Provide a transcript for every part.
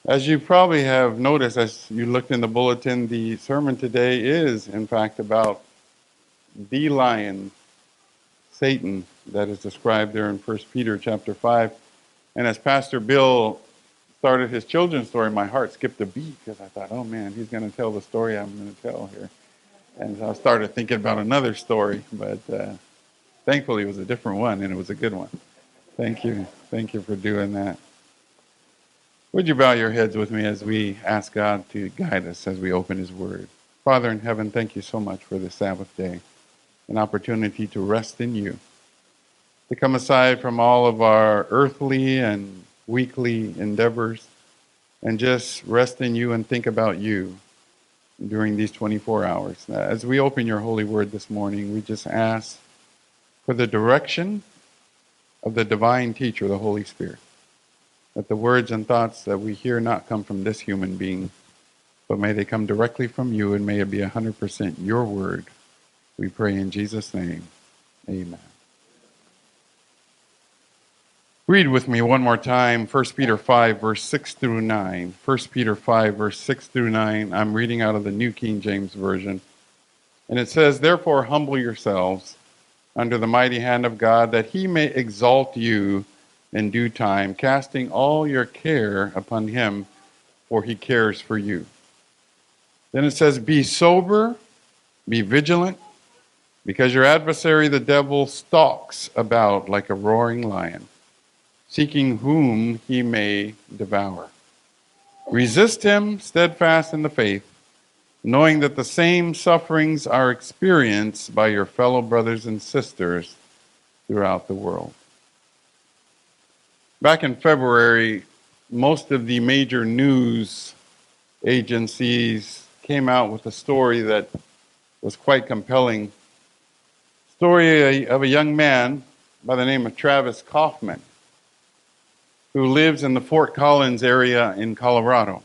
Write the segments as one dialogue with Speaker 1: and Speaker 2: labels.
Speaker 1: As you probably have noticed, as you looked in the bulletin, the sermon today is, in fact, about the lion, Satan, that is described there in 1 Peter chapter 5. And as Pastor Bill started his children's story, my heart skipped a beat because I thought, oh man, he's going to tell the story I'm going to tell here. And so I started thinking about another story, but thankfully it was a different one, and it was a good one. Thank you. Thank you for doing that. Would you bow your heads with me as we ask God to guide us as we open His Word? Father in heaven, thank you so much for this Sabbath day, an opportunity to rest in you, to come aside from all of our earthly and weekly endeavors, and just rest in you and think about you during these 24 hours. As we open your holy word this morning, we just ask for the direction of the divine teacher, the Holy Spirit, that the words and thoughts that we hear not come from this human being, but may they come directly from you, and may it be 100% your word. We pray in Jesus' name. Amen. Read with me one more time, 1 Peter 5, verse 6 through 9. 1 Peter 5, verse 6 through 9. I'm reading out of the New King James Version. And it says, "Therefore humble yourselves under the mighty hand of God, that he may exalt you in due time, casting all your care upon him, for he cares for you." Then it says, "Be sober, be vigilant, because your adversary the devil stalks about like a roaring lion, seeking whom he may devour. Resist him, steadfast in the faith, knowing that the same sufferings are experienced by your fellow brothers and sisters throughout the world." Back in February, most of the major news agencies came out with a story that was quite compelling. Story of a young man by the name of Travis Kaufman, who lives in the Fort Collins area in Colorado.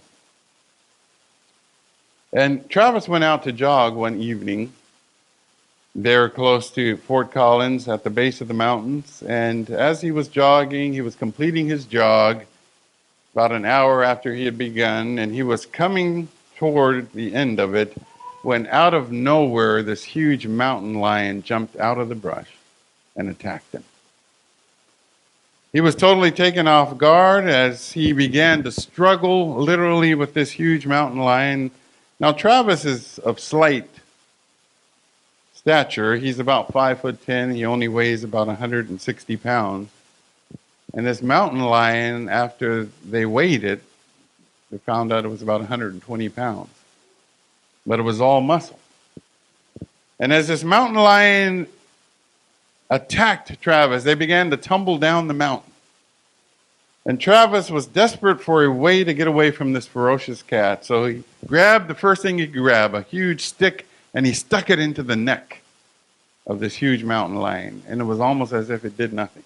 Speaker 1: And Travis went out to jog one evening there close to Fort Collins at the base of the mountains. And as he was jogging, he was completing his jog about an hour after he had begun, and he was coming toward the end of it when out of nowhere this huge mountain lion jumped out of the brush and attacked him. He was totally taken off guard as he began to struggle literally with this huge mountain lion. Now, Travis is of slight stature. He's about 5'10". He only weighs about 160 pounds. And this mountain lion, after they weighed it, they found out it was about 120 pounds. But it was all muscle. And as this mountain lion attacked Travis, they began to tumble down the mountain. And Travis was desperate for a way to get away from this ferocious cat. So he grabbed the first thing he could grab, a huge stick, and he stuck it into the neck of this huge mountain lion. And it was almost as if it did nothing.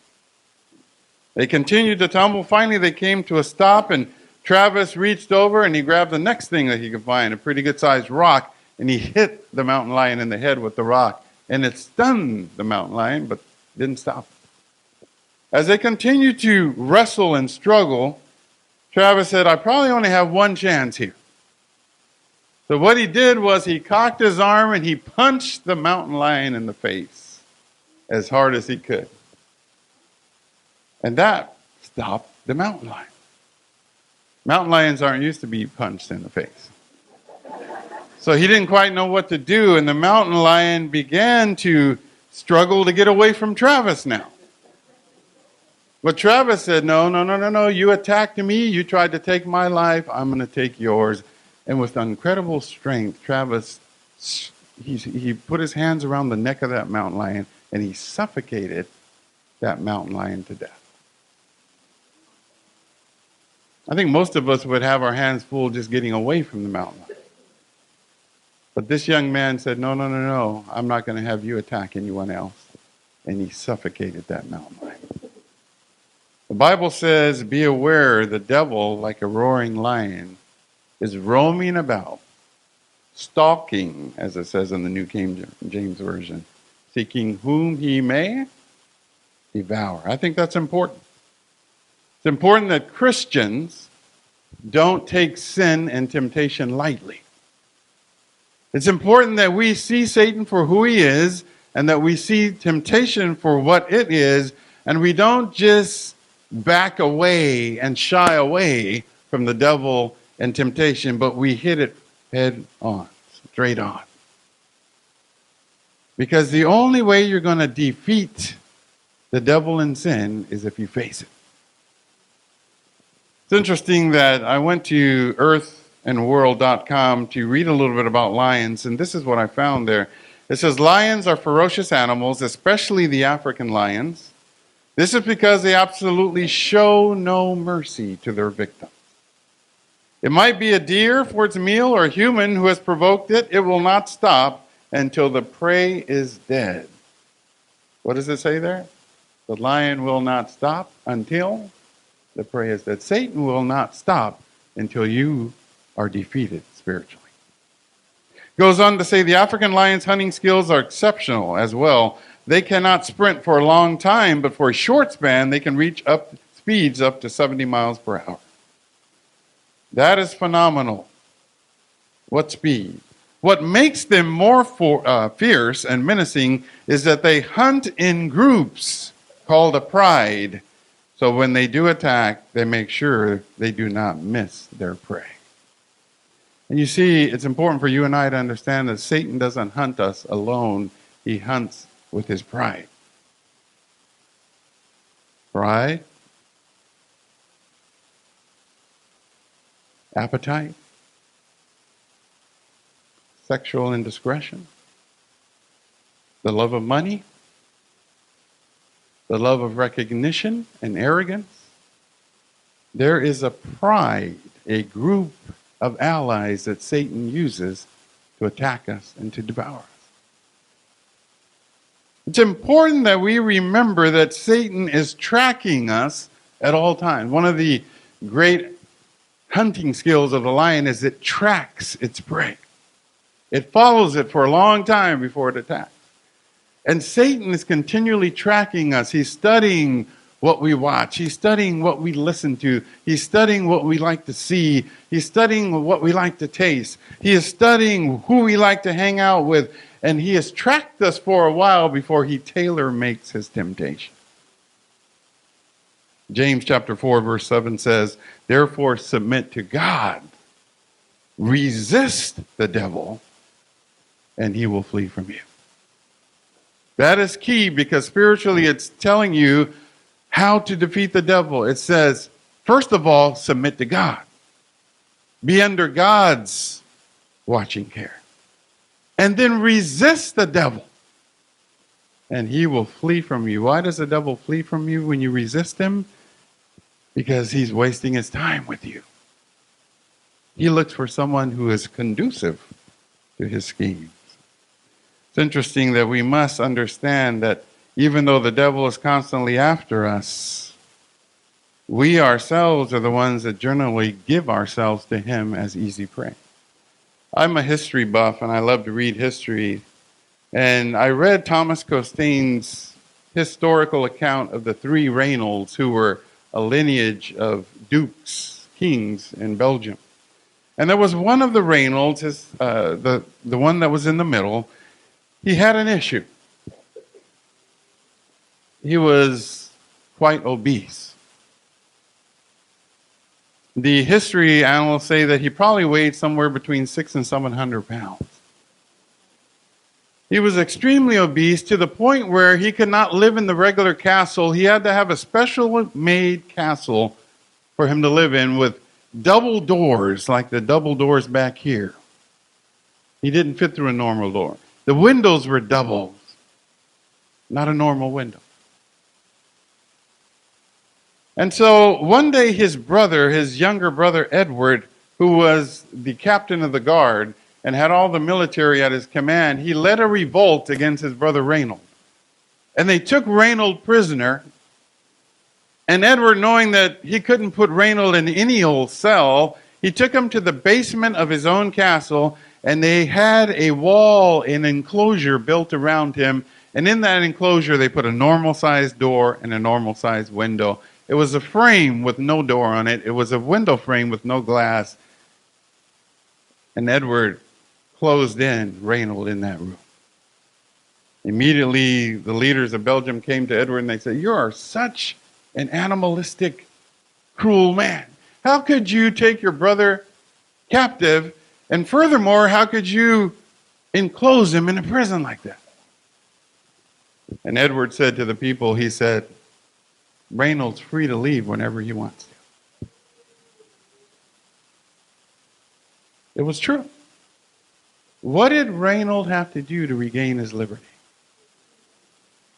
Speaker 1: They continued to tumble. Finally, they came to a stop, and Travis reached over and he grabbed the next thing that he could find, a pretty good-sized rock, and he hit the mountain lion in the head with the rock. And it stunned the mountain lion, but didn't stop it. As they continued to wrestle and struggle, Travis said, "I probably only have one chance here." So what he did was he cocked his arm and he punched the mountain lion in the face as hard as he could. And that stopped the mountain lion. Mountain lions aren't used to be punched in the face. So he didn't quite know what to do, and the mountain lion began to struggle to get away from Travis now. But Travis said, no, you attacked me, you tried to take my life, I'm going to take yours. And with incredible strength, Travis, he put his hands around the neck of that mountain lion, and he suffocated that mountain lion to death. I think most of us would have our hands full just getting away from the mountain lion. But this young man said, no, I'm not going to have you attack anyone else. And he suffocated that mountain lion. The Bible says, "Be aware, the devil, like a roaring lion, is roaming about, stalking," as it says in the New King James Version, "seeking whom he may devour." I think that's important. It's important that Christians don't take sin and temptation lightly. It's important that we see Satan for who he is and that we see temptation for what it is, and we don't just back away and shy away from the devil and temptation, but we hit it head on, straight on. Because the only way you're going to defeat the devil and sin is if you face it. It's interesting that I went to earthandworld.com to read a little bit about lions, and this is what I found there. It says, lions are ferocious animals, especially the African lions. This is because they absolutely show no mercy to their victims. It might be a deer for its meal or a human who has provoked it. It will not stop until the prey is dead. What does it say there? The lion will not stop until the prey is dead. Satan will not stop until you are defeated spiritually. Goes on to say the African lion's hunting skills are exceptional as well. They cannot sprint for a long time, but for a short span, they can reach up speeds up to 70 miles per hour. That is phenomenal. What speed? What makes them more fierce and menacing is that they hunt in groups called a pride. So when they do attack, they make sure they do not miss their prey. And you see, it's important for you and I to understand that Satan doesn't hunt us alone. He hunts with his pride. Pride, appetite, sexual indiscretion, the love of money, the love of recognition and arrogance. There is a pride, a group of allies that Satan uses to attack us and to devour us. It's important that we remember that Satan is tracking us at all times. One of the great hunting skills of the lion is it tracks its prey. It follows it for a long time before it attacks. And Satan is continually tracking us. He's studying what we watch. He's studying what we listen to. He's studying what we like to see. He's studying what we like to taste. He is studying who we like to hang out with. And he has tracked us for a while before he tailor-makes his temptation. James chapter 4, verse 7 says, therefore submit to God. Resist the devil, and he will flee from you. That is key because spiritually it's telling you how to defeat the devil. It says, first of all, submit to God. Be under God's watching care. And then resist the devil, and he will flee from you. Why does the devil flee from you when you resist him? Because he's wasting his time with you. He looks for someone who is conducive to his schemes. It's interesting that we must understand that even though the devil is constantly after us, we ourselves are the ones that generally give ourselves to him as easy prey. I'm a history buff and I love to read history. And I read Thomas Costain's historical account of the three Reynolds, who were a lineage of dukes, kings in Belgium. And there was one of the Reynolds, the one that was in the middle. He had an issue. He was quite obese. The history analysts say that he probably weighed somewhere between 600 and 700 pounds. He was extremely obese to the point where he could not live in the regular castle. He had to have a special made castle for him to live in with double doors, like the double doors back here. He didn't fit through a normal door. The windows were doubles, not a normal window. And so one day his brother, his younger brother Edward, who was the captain of the guard and had all the military at his command, he led a revolt against his brother Reynold. And they took Reynold prisoner. And Edward, knowing that he couldn't put Reynold in any old cell, he took him to the basement of his own castle, and they had a wall, an enclosure built around him. And in that enclosure, they put a normal-sized door and a normal-sized window. It was a frame with no door on it. It was a window frame with no glass. And Edward closed in Reynold in that room. Immediately, the leaders of Belgium came to Edward and they said, "You are such an animalistic, cruel man. How could you take your brother captive? And furthermore, how could you enclose him in a prison like that?" And Edward said to the people, he said, "Reynold's free to leave whenever he wants to." It was true. What did Reynold have to do to regain his liberty?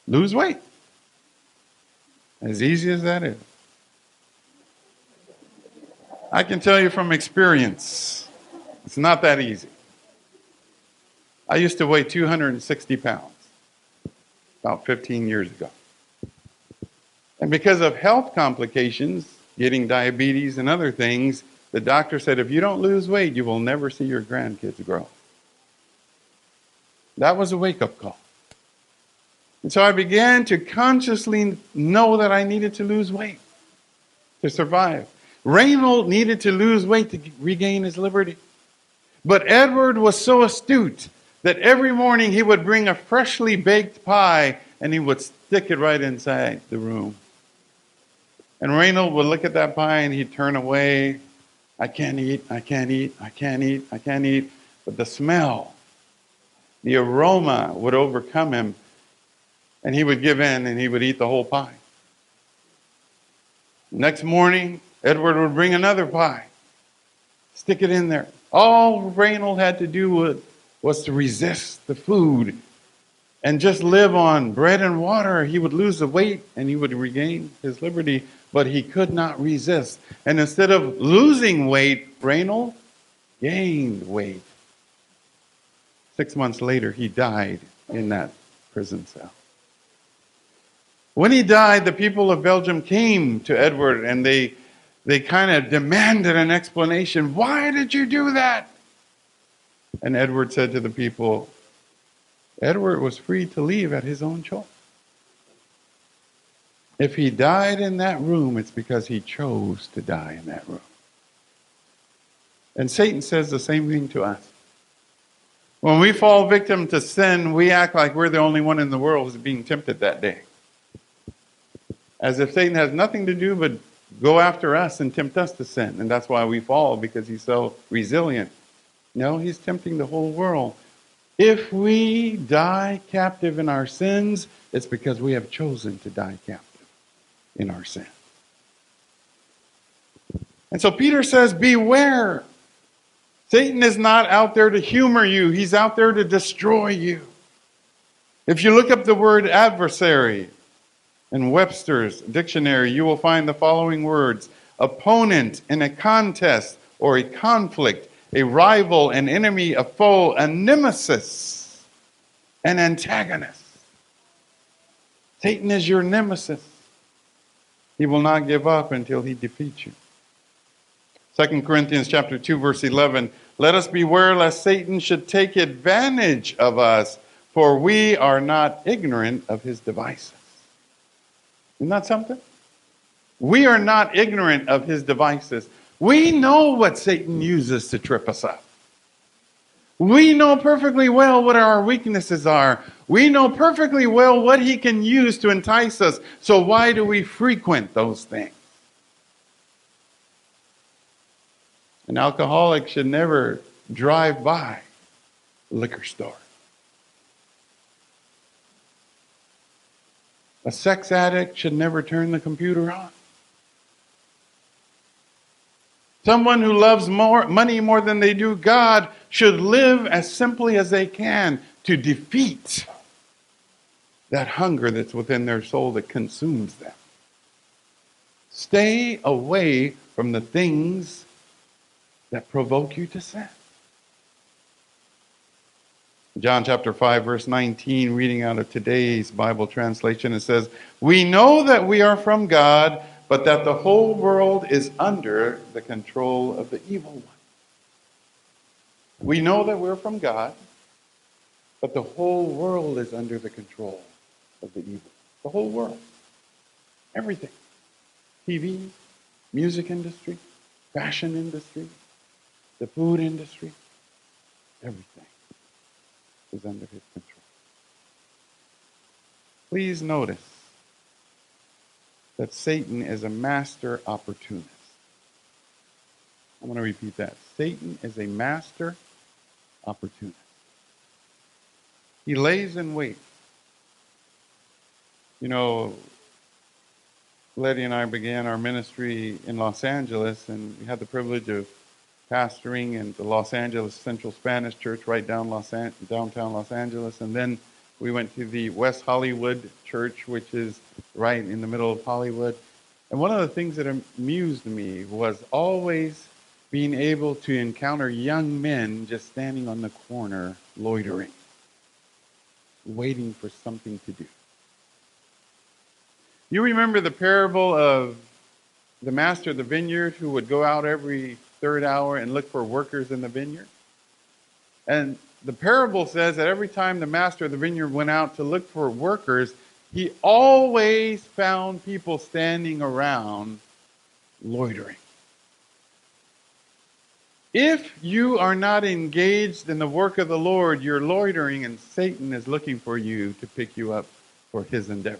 Speaker 1: Lose weight. As easy as that is. I can tell you from experience, it's not that easy. I used to weigh 260 pounds about 15 years ago. And because of health complications, getting diabetes and other things, the doctor said, if you don't lose weight, you will never see your grandkids grow. That was a wake-up call. And so I began to consciously know that I needed to lose weight to survive. Reynold needed to lose weight to regain his liberty. But Edward was so astute that every morning he would bring a freshly baked pie and he would stick it right inside the room. And Reynold would look at that pie and he'd turn away. "I can't eat, I can't eat, I can't eat, I can't eat." But the smell, the aroma would overcome him. And he would give in and he would eat the whole pie. Next morning, Edward would bring another pie, stick it in there. All Reynold had to do was to resist the food and just live on bread and water. He would lose the weight and he would regain his liberty, but he could not resist. And instead of losing weight, Reynold gained weight. 6 months later, he died in that prison cell. When he died, the people of Belgium came to Edward and they kind of demanded an explanation. "Why did you do that?" And Edward said to the people, Edward was free to leave at his own choice. If he died in that room, it's because he chose to die in that room. And Satan says the same thing to us. When we fall victim to sin, we act like we're the only one in the world who's being tempted that day. As if Satan has nothing to do but go after us and tempt us to sin. And that's why we fall, because he's so resilient. No, he's tempting the whole world. If we die captive in our sins, it's because we have chosen to die captive in our sin. And so Peter says, beware. Satan is not out there to humor you. He's out there to destroy you. If you look up the word adversary in Webster's dictionary, you will find the following words: opponent in a contest or a conflict, a rival, an enemy, a foe, a nemesis, an antagonist. Satan is your nemesis. He will not give up until he defeats you. 2 Corinthians chapter 2, verse 11, let us beware lest Satan should take advantage of us, for we are not ignorant of his devices. Isn't that something? We are not ignorant of his devices. We know what Satan uses to trip us up. We know perfectly well what our weaknesses are. We know perfectly well what he can use to entice us. So why do we frequent those things? An alcoholic should never drive by a liquor store. A sex addict should never turn the computer on. Someone who loves money more than they do God should live as simply as they can to defeat that hunger that's within their soul that consumes them. Stay away from the things that provoke you to sin. John chapter 5, verse 19, reading out of today's Bible translation, it says, we know that we are from God, but that the whole world is under the control of the evil one. We know that we're from God, but the whole world is under the control of the evil. The whole world. Everything. TV, music industry, fashion industry, the food industry, everything is under his control. Please notice that Satan is a master opportunist. I'm going to repeat that. Satan is a master opportunist. He lays in wait. You know, Letty and I began our ministry in Los Angeles, and we had the privilege of pastoring in the Los Angeles Central Spanish Church right downtown Los Angeles. And then we went to the West Hollywood Church, which is right in the middle of Hollywood. And one of the things that amused me was always being able to encounter young men just standing on the corner, loitering, waiting for something to do. You remember the parable of the master of the vineyard who would go out every third hour and look for workers in the vineyard? And the parable says that every time the master of the vineyard went out to look for workers, he always found people standing around loitering. If you are not engaged in the work of the Lord, you're loitering, and Satan is looking for you to pick you up for his endeavor.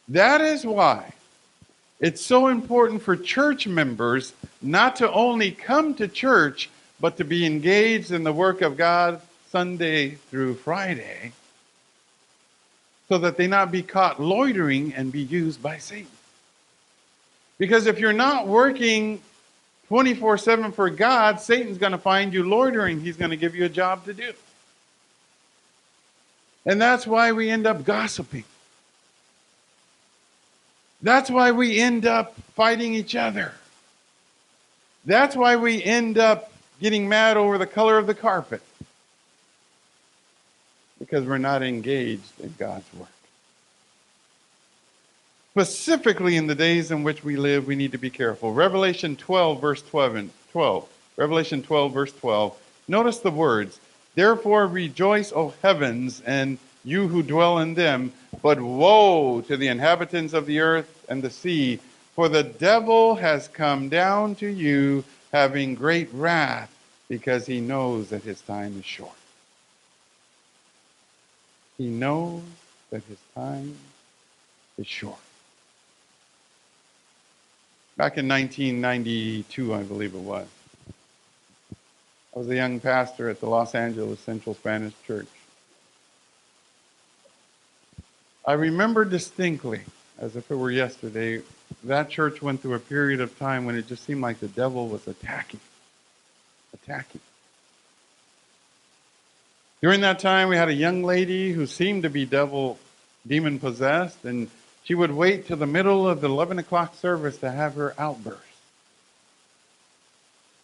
Speaker 1: That is why it's so important for church members not to only come to church, but to be engaged in the work of God Sunday through Friday, so that they not be caught loitering and be used by Satan. Because if you're not working 24/7 for God, Satan's going to find you loitering. He's going to give you a job to do. And that's why we end up gossiping. That's why we end up fighting each other. That's why we end up getting mad over the color of the carpet. Because we're not engaged in God's work. Specifically in the days in which we live, we need to be careful. Revelation 12, verse 12. Revelation 12, verse 12. Notice the words, "Therefore rejoice, O heavens, and you who dwell in them. But woe to the inhabitants of the earth and the sea, for the devil has come down to you, having great wrath, because he knows that his time is short." He knows that his time is short. Back in 1992, I believe it was, I was a young pastor at the Los Angeles Central Spanish Church. I remember distinctly, as if it were yesterday, that church went through a period of time when it just seemed like the devil was attacking. During that time, we had a young lady who seemed to be demon possessed, and she would wait till the middle of the 11 o'clock service to have her outburst.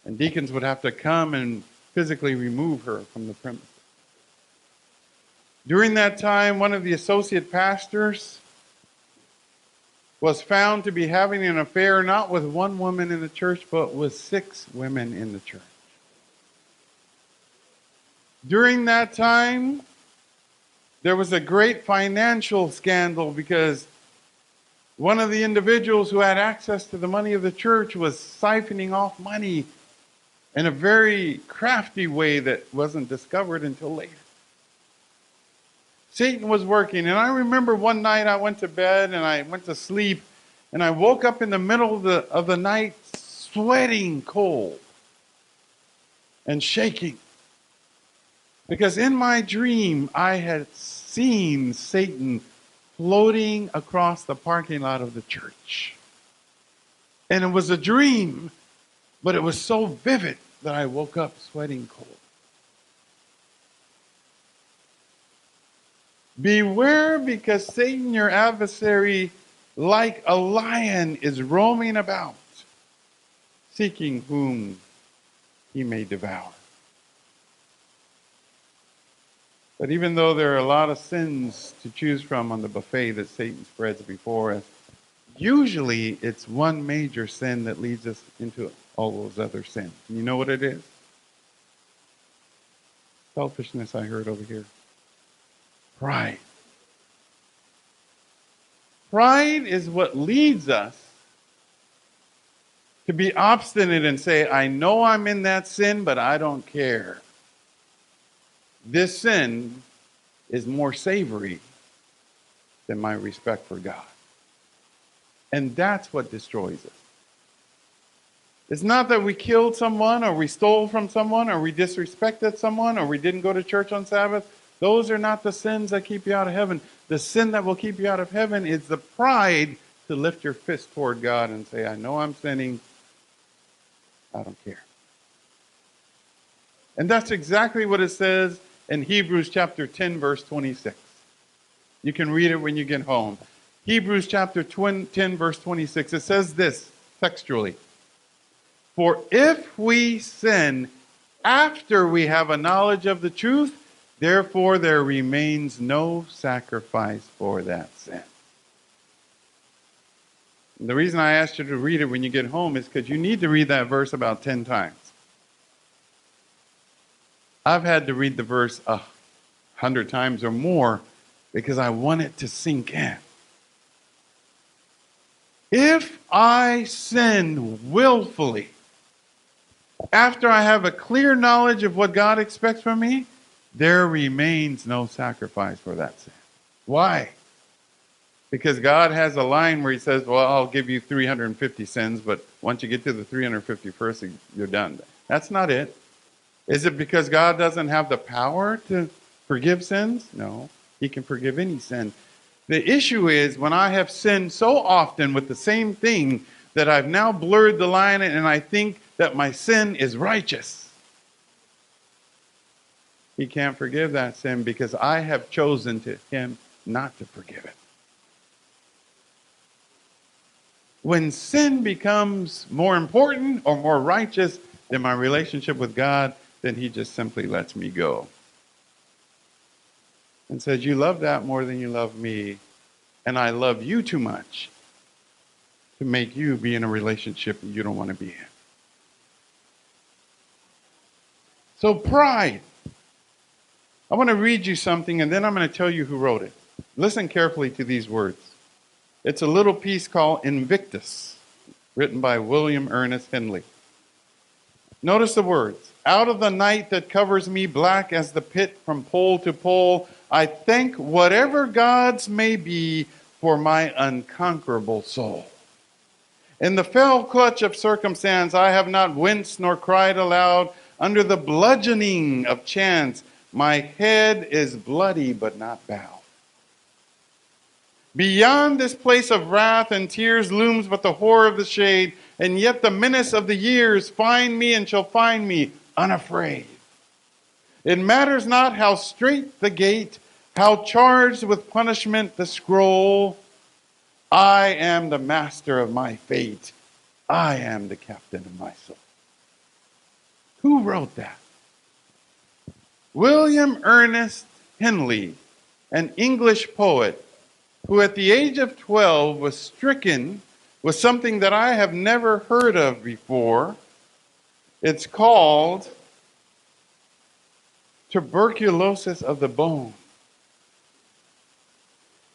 Speaker 1: And deacons would have to come and physically remove her from the premises. During that time, one of the associate pastors was found to be having an affair not with one woman in the church, but with 6 women in the church. During that time, there was a great financial scandal because one of the individuals who had access to the money of the church was siphoning off money in a very crafty way that wasn't discovered until later. Satan was working, and I remember one night I went to bed and I went to sleep, and I woke up in the middle of the night sweating cold and shaking. Because in my dream, I had seen Satan floating across the parking lot of the church. And it was a dream, but it was so vivid that I woke up sweating cold. Beware, because Satan, your adversary, like a lion, is roaming about, seeking whom he may devour. But even though there are a lot of sins to choose from on the buffet that Satan spreads before us, usually it's one major sin that leads us into all those other sins. And you know what it is? Selfishness, I heard over here. Pride. Pride is what leads us to be obstinate and say, I know I'm in that sin, but I don't care. This sin is more savory than my respect for God. And that's what destroys us. It's not that we killed someone or we stole from someone or we disrespected someone or we didn't go to church on Sabbath. Those are not the sins that keep you out of heaven. The sin that will keep you out of heaven is the pride to lift your fist toward God and say, I know I'm sinning. I don't care. And that's exactly what it says in Hebrews chapter 10, verse 26. You can read it when you get home. Hebrews chapter 10, verse 26. It says this textually. For if we sin after we have a knowledge of the truth, therefore there remains no sacrifice for that sin. And the reason I asked you to read it when you get home is because you need to read that verse about 10 times. I've had to read the verse 100 times or more because I want it to sink in. If I sin willfully, after I have a clear knowledge of what God expects from me, there remains no sacrifice for that sin. Why? Because God has a line where he says, well, I'll give you 350 sins, but once you get to the 351st, you're done. That's not it. Is it because God doesn't have the power to forgive sins? No, he can forgive any sin. The issue is when I have sinned so often with the same thing that I've now blurred the line and I think that my sin is righteous. He can't forgive that sin because I have chosen to him not to forgive it. When sin becomes more important or more righteous than my relationship with God, then he just simply lets me go. And says, you love that more than you love me, and I love you too much to make you be in a relationship that you don't want to be in. So pride. I want to read you something, and then I'm going to tell you who wrote it. Listen carefully to these words. It's a little piece called Invictus, written by William Ernest Henley. Notice the words. Out of the night that covers me black as the pit from pole to pole, I thank whatever gods may be for my unconquerable soul. In the fell clutch of circumstance, I have not winced nor cried aloud. Under the bludgeoning of chance, my head is bloody but not bowed. Beyond this place of wrath and tears looms but the horror of the shade, and yet the menace of the years find me and shall find me unafraid. It matters not how strait the gate, how charged with punishment the scroll. I am the master of my fate. I am the captain of my soul. Who wrote that? William Ernest Henley, an English poet who at the age of 12 was stricken with something that I have never heard of before. It's called tuberculosis of the bone.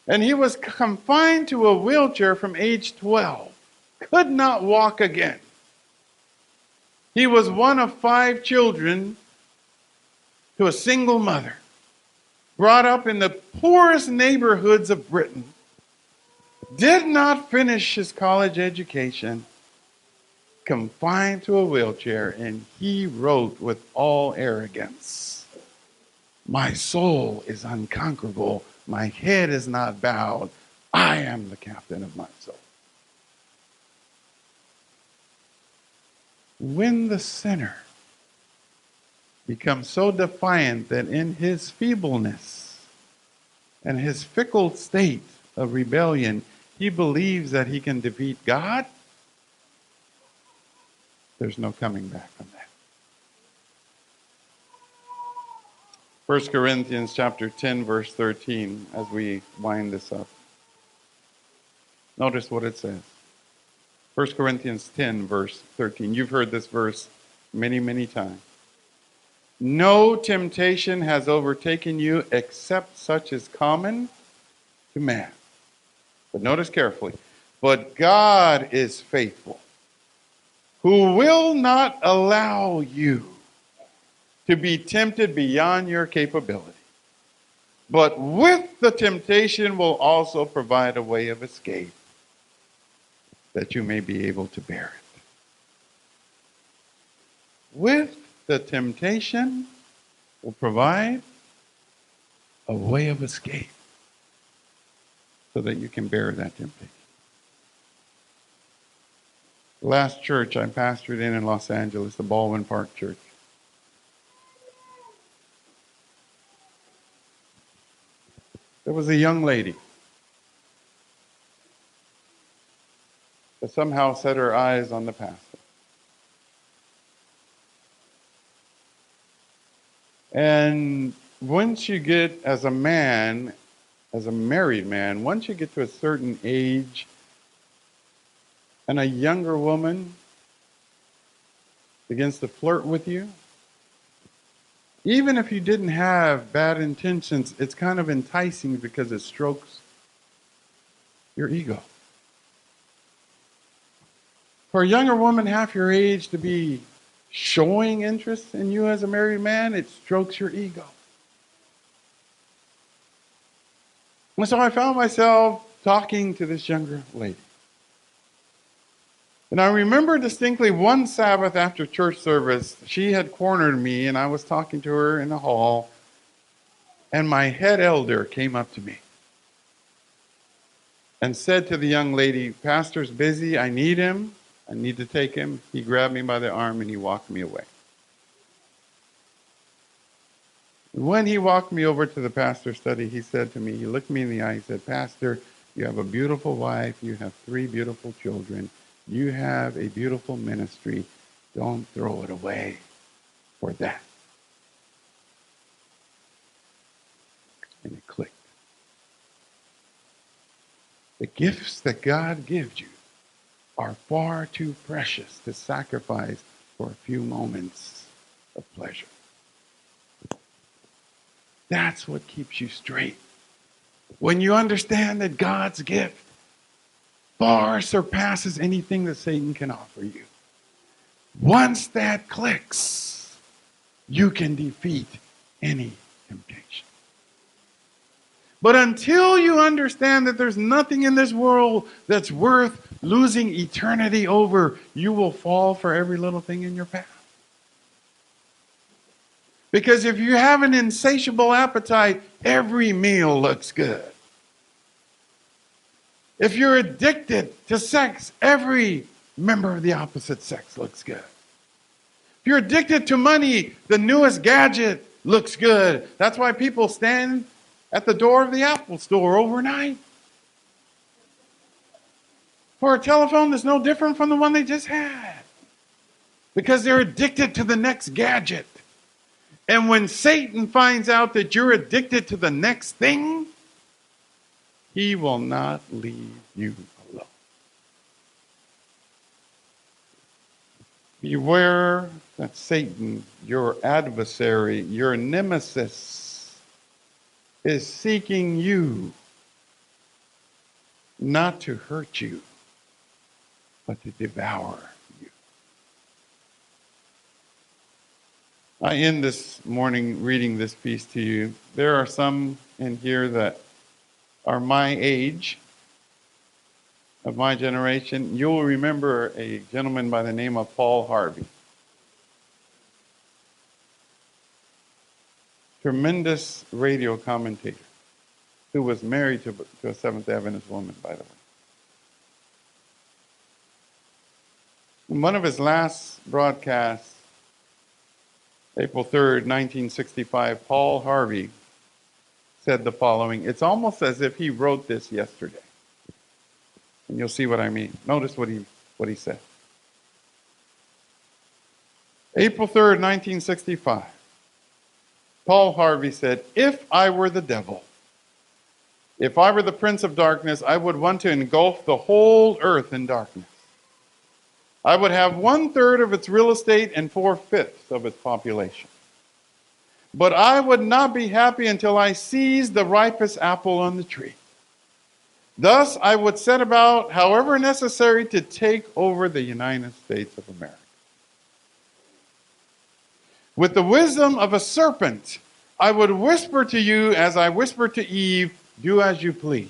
Speaker 1: And he was confined to a wheelchair from age 12. Could not walk again. He was one of 5 children to a single mother, brought up in the poorest neighborhoods of Britain, did not finish his college education, confined to a wheelchair, and he wrote with all arrogance, my soul is unconquerable, my head is not bowed, I am the captain of my soul. When the sinner becomes so defiant that in his feebleness and his fickle state of rebellion, he believes that he can defeat God, there's no coming back from that. 1 Corinthians chapter 10, verse 13, as we wind this up. Notice what it says. 1 Corinthians 10, verse 13. You've heard this verse many, many times. No temptation has overtaken you except such as common to man. But notice carefully. But God is faithful, who will not allow you to be tempted beyond your capability, but with the temptation will also provide a way of escape that you may be able to bear it. With the temptation will provide a way of escape so that you can bear that temptation. The last church I pastored in Los Angeles, the Baldwin Park Church. There was a young lady that somehow set her eyes on the pastor. And once you get, as a man, as a married man, once you get to a certain age, and a younger woman begins to flirt with you, even if you didn't have bad intentions, it's kind of enticing because it strokes your ego. For a younger woman half your age to be showing interest in you as a married man, it strokes your ego. And so I found myself talking to this younger lady. And I remember distinctly one Sabbath after church service, she had cornered me and I was talking to her in the hall, and my head elder came up to me and said to the young lady, "Pastor's busy, I need him. I need to take him." He grabbed me by the arm and he walked me away. When he walked me over to the pastor's study, he said to me, he looked me in the eye, he said, "Pastor, you have a beautiful wife, you have 3 beautiful children, you have a beautiful ministry. Don't throw it away for that." And it clicked. The gifts that God gives you are far too precious to sacrifice for a few moments of pleasure. That's what keeps you straight. When you understand that God's gift far surpasses anything that Satan can offer you. Once that clicks, you can defeat any temptation. But until you understand that there's nothing in this world that's worth losing eternity over, you will fall for every little thing in your path. Because if you have an insatiable appetite, every meal looks good. If you're addicted to sex, every member of the opposite sex looks good. If you're addicted to money, the newest gadget looks good. That's why people stand at the door of the Apple store overnight for a telephone that's no different from the one they just had. Because they're addicted to the next gadget. And when Satan finds out that you're addicted to the next thing, he will not leave you alone. Beware that Satan, your adversary, your nemesis, is seeking you not to hurt you, but to devour you. I end this morning reading this piece to you. There are some in here that are my age, of my generation. You'll remember a gentleman by the name of Paul Harvey. Tremendous radio commentator who was married to a Seventh Adventist woman, by the way. In one of his last broadcasts, April 3rd, 1965, Paul Harvey said the following. It's almost as if he wrote this yesterday. And you'll see what I mean. Notice what he said. April 3rd, 1965. Paul Harvey said, "If I were the devil, if I were the prince of darkness, I would want to engulf the whole earth in darkness. I would have 1/3 of its real estate and 4/5 of its population. But I would not be happy until I seized the ripest apple on the tree. Thus, I would set about, however necessary, to take over the United States of America. With the wisdom of a serpent, I would whisper to you as I whispered to Eve, do as you please.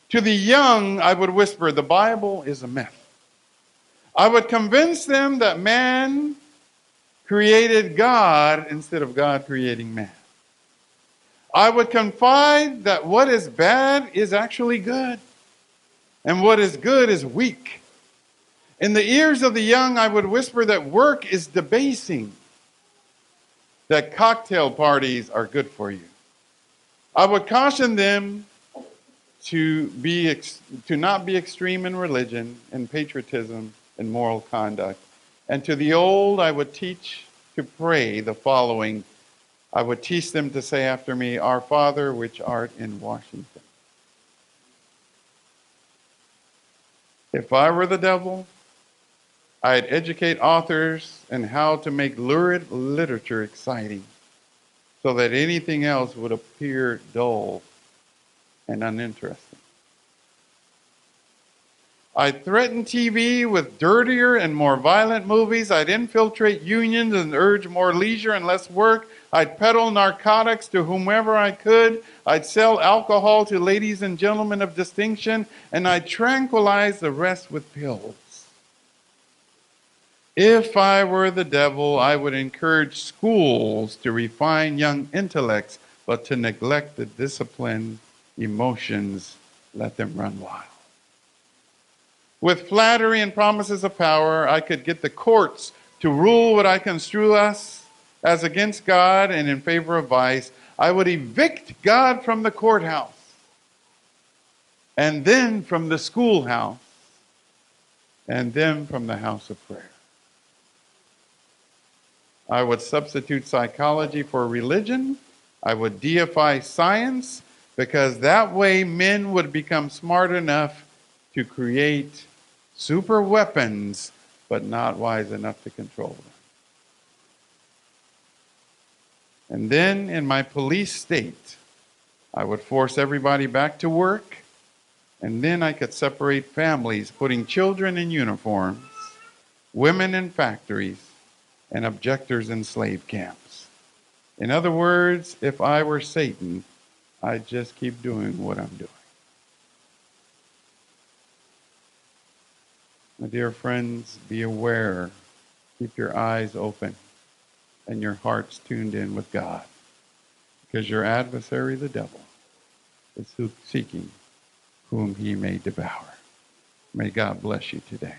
Speaker 1: To the young, I would whisper, the Bible is a myth. I would convince them that man created God instead of God creating man. I would confide that what is bad is actually good, and what is good is weak. In the ears of the young, I would whisper that work is debasing, that cocktail parties are good for you. I would caution them to not be extreme in religion and patriotism and moral conduct. And to the old, I would teach to pray the following. I would teach them to say after me, Our Father, which art in Washington. If I were the devil, I'd educate authors in how to make lurid literature exciting so that anything else would appear dull and uninteresting. I'd threaten TV with dirtier and more violent movies. I'd infiltrate unions and urge more leisure and less work. I'd peddle narcotics to whomever I could. I'd sell alcohol to ladies and gentlemen of distinction. And I'd tranquilize the rest with pills. If I were the devil, I would encourage schools to refine young intellects, but to neglect the disciplined emotions, let them run wild. With flattery and promises of power, I could get the courts to rule what I construe us as against God and in favor of vice. I would evict God from the courthouse and then from the schoolhouse and then from the house of prayer. I would substitute psychology for religion. I would deify science because that way men would become smart enough to create super weapons, but not wise enough to control them. And then in my police state, I would force everybody back to work, and then I could separate families, putting children in uniforms, women in factories, and objectors in slave camps. In other words, if I were Satan, I'd just keep doing what I'm doing. My dear friends, be aware. Keep your eyes open and your hearts tuned in with God, because your adversary, the devil, is seeking whom he may devour. May God bless you today.